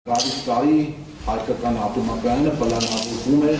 Տարի հայկական ատոմակայանը պլանավորվում է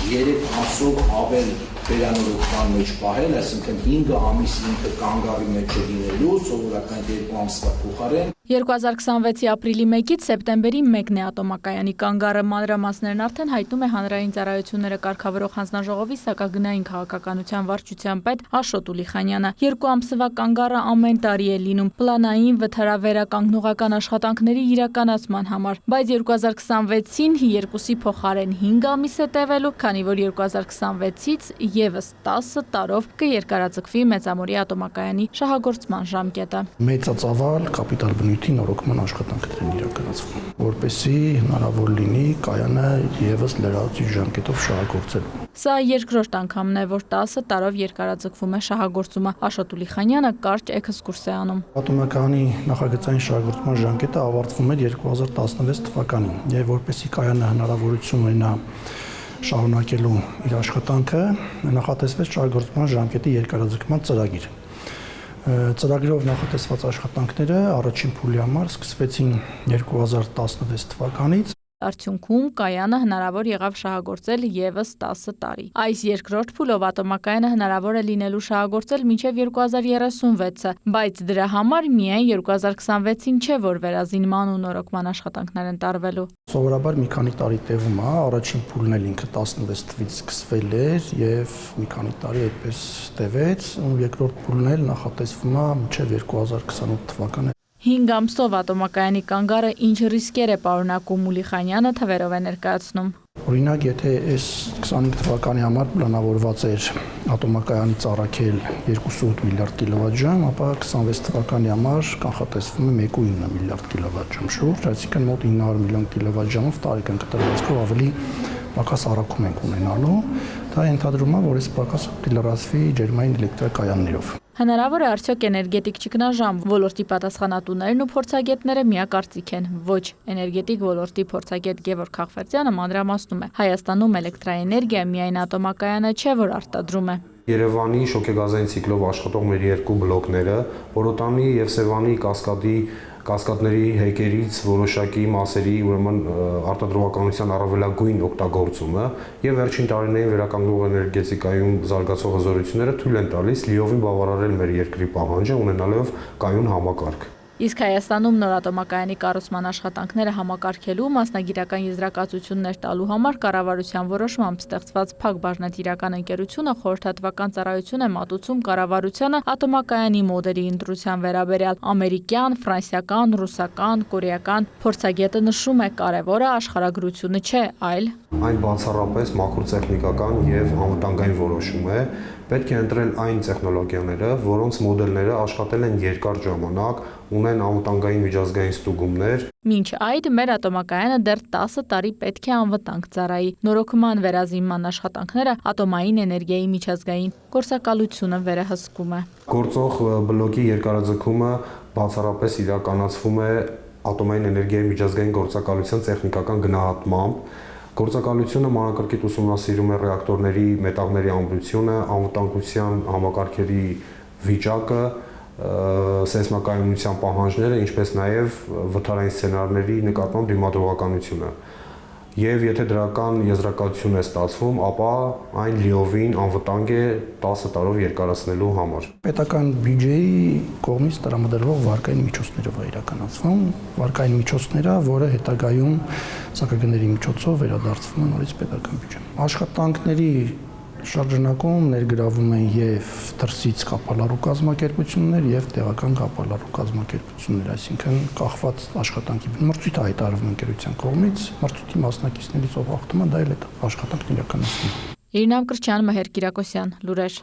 3 ամսով ավել վերանորոգման մեջ պահել, այսինքն 5 ամիս ինքը կանգառի մեջ չլինելու, սովորական 2 ամսվա փոխարեն։ 2026-ի ապրիլի 1-ից սեպտեմբերի 1-ն է ատոմակայանի կանգառը, մանրամասներն արդեն հայտնում է Հանրային ծառայությունները կարգավորող հանձնաժողովի սակագնային քաղաքականության վարչության պետ Աշոտ Ուլիխանյանը։ 2 ամսվա կանգառը ամեն տարի է լինում պլանային վթարավերականգնողական աշխատանքների իրականացման համար, բայց 2026-ին 2-ի փոխարեն 5 ամիս է տևելու, քանի որ 2026-ից եւս 10 տարով կերկարաձգվի Մեծամորի ատոմակայանի շահագործման ժամկետը։ Մեծածավալ կապիտալ բնույթի նորոգման աշխատանքներ են իրականացվում, որպեսզի հնարավոր լինի կայանը եւս լրացուցիչ ժամկետով շահագործելու։ Սա երկրորդ անգամն է, որ 10 տարով երկարաձգվում է շահագործումը։ Աշոտ Ուլիխանյանը կարճ էքսկուրս է անում։ Ատոմակայանի նախագծային շահագործման ժամկետը ավարտվում էր 2016 թվականին, եւ որպեսզի կայանը հնարավորություն ունենա շարունակելու իր աշխատանքը, նախատեսվեց շահագործման ժամկետի երկարաձգման ծրագիր։ Ծրագրով նախատեսված աշխատանքները առաջին փուլի համար սկսվեցին 2016 թվականից։ Արդյունքում կայանը հնարավոր եղավ շահագործել եւս 10 տարի։ Այս երկրորդ փուլով ատոմակայանը հնարավոր է լինելու շահագործել մինչև 2036-ը, բայց դրա համար միայն 2026-ին չէ, որ վերազինման ու նորոգման աշխատանքներ են տարվելու։ Սովորաբար մի քանի տարի տևում է, առաջին փուլն էլ ինքը 16 թվականից սկսվել էր եւ մի քանի տարի այդպես տևեց, ու երկրորդ փուլն էլ նախատեսվում է մինչև 2028 թվականը։ 5 ամսով ատոմակայանի կանգառը ինչ ռիսկեր է պարունակում, Ուլիխանյանը թվերով է ներկայացնում։ Օրինակ, եթե այս 25 թվականի համար պլանավորված էր ատոմակայանից առաքել 2.8 միլիարդ կիլովատժամ, ապա 26 թվականի համար կանխատեսվում է 1.9 միլիարդ կիլովատժամ շուրջ, այսինքն մոտ 900 միլիոն կիլովատժամով տարեկան կտրվածքով ավելի պակաս առաքում ենք ունենալու։ Դա ենթադրում է, որ այս պակասը կլրացվի ջերմային էլեկտրակայաններով։ Հնարավոր է արդյոք էներգետիկ ճգնաժամ, ոլորտի պատասխանատուներն ու փորձագետները միակարծիք են։ Ոչ, էներգետիկ ոլորտի փորձագետ Գևորգ Խախվերդյանը մանրամասնում է։ Հայաստանում էլեկտրաէներգիա միայն ատոմակայանը չէ, որ արտադրում է։ Երևանի շոգեգազային ցիկլով աշխատող մեր երկու բլոկները, Որոտանի եւ Սևանի կասկադների հեկերից որոշակի մասերի ուրեմն արտադրողականության առավելագույն օգտագործումը եւ վերջին տարիներին վերականգնող էներգետիկայում զարգացող հզորությունները թույլ են տալիս լիովին բավարարել մեր երկրի պահանջը ունենալով կայուն համակարգ։ Իսկ Հայաստանում նոր ատոմակայանի կառուցման աշխատանքները համակարգելու, մասնագիտական եզրակացություններ տալու համար կառավարության որոշմամբ ստեղծված Փակ բաժնետիրական ընկերությունը խորհրդատվական ծառայություն է մատուցում կառավարությանը ատոմակայանի մոդելի ընտրության վերաբերյալ ամերիկյան, ֆրանսիական, ռուսական, կորեական փորձագետը նշում է, կարևորը աշխարհագրությունը չէ, այլ այն բացառապես մաքուր տեխնիկական եւ անվտանգային որոշում է։ Պետք է ընտրել այն տեխնոլոգիաները, որոնց մոդելները աշխատել են երկար ժամանակ, ունեն անվտանգային միջազգային ստուգումներ։ Մինչ այդ մեր ատոմակայանը դեռ 10 տարի պետք է անվտանգ ծառայի։ Նորոգման վերազինման աշխատանքները ատոմային էներգիայի միջազգային գործակալությունը վերահսկում է։ Գործող բլոկի երկարաձգումը բացառապես իրականացվում է ատոմային էներգիայի միջազգային գործակալության տեխնիկական գնահատմամբ։ Գործակալությունը մանրակրկիտ ուսումնասիրում է ռեակտորների մետաղների ամրությունը, անվտանգության համակարգերի վիճակը, սեյսմակայունության պահանջները, ինչպես նաև վթարային սցենարների նկատմամբ դիմադրողականությունը։ Եվ եթե դրական եզրակացություն է ստացվում, ապա այն լիովին անվտանգ է 10 տարով երկարացնելու համար։ Պետական բյուջեի կողմից տրամադրվող վարկային միջոցներով է իրականացվում, վարկային միջոցները, որը հետագայում սակագների միջոցով վերադարձվում են նորից պետական բյուջե։ Աշխատանքների շրջանակում ներգրավում են եւ դրսից կապալառու կազմակերպություններ եւ տեղական կապալառու կազմակերպություններ, այսինքն կախված աշխատանքի մրցույթ հայտարարվում ընկերության կողմից, մրցույթի մասնակիցներից ով հաղթում է, դա էլ է աշխատանքն իրականացնում։ Իրինամ Կրչյան, Մհեր Կիրակոսյան, լուրեր։